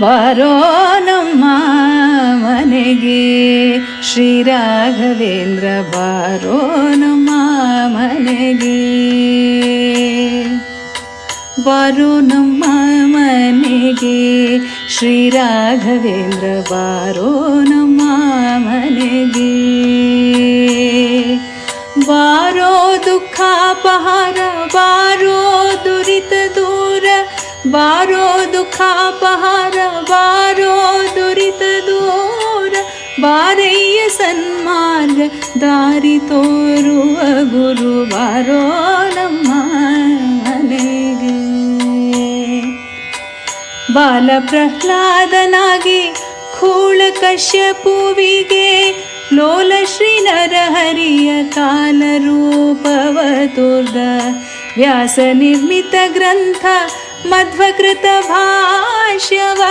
ಬಾರೋ ನಮ್ಮ ಮನೆಗೆ ಶ್ರೀ ರಾಘವೇಂದ್ರ ಬಾರೋ ನಮ್ಮ ಮನೆಗೆ. ಬಾರೋ ನಮ್ಮ ಮನೆಗೆ ಶ್ರೀ ರಾಘವೇಂದ್ರ ಬಾರೋ ನಮ್ಮ ಮನೆಗೆ. ಬಾರೋ ದುಃಖಾಪಹಾರ ಬಾರೋ ದುರಿತ ದೂರ, ಬಾರೋ ದುಃಖಾಪಹಾರ ಬಾರೋ ದುರಿತ ದೂರ, ಬಾರಯ್ಯ ಸನ್ಮಾರ್ಗ ದಾರಿ ತೋರುವ ಗುರು ಬಾರೋ ನಮ್ಮ ಮನೆಗೆ. ಬಾಲ ಪ್ರಹ್ಲಾದನಾಗಿ ಖೂಳ ಕಶ್ಯಪುವಿಗೆ ಲೋಲ ಶ್ರೀ ನರಹರಿಯ ಕಾಲರೂಪವ ತೋರ್ದ, ವ್ಯಾಸ ನಿರ್ಮಿತ ಗ್ರಂಥ ಮಧ್ವಕೃತ ಭಾಷ್ಯವ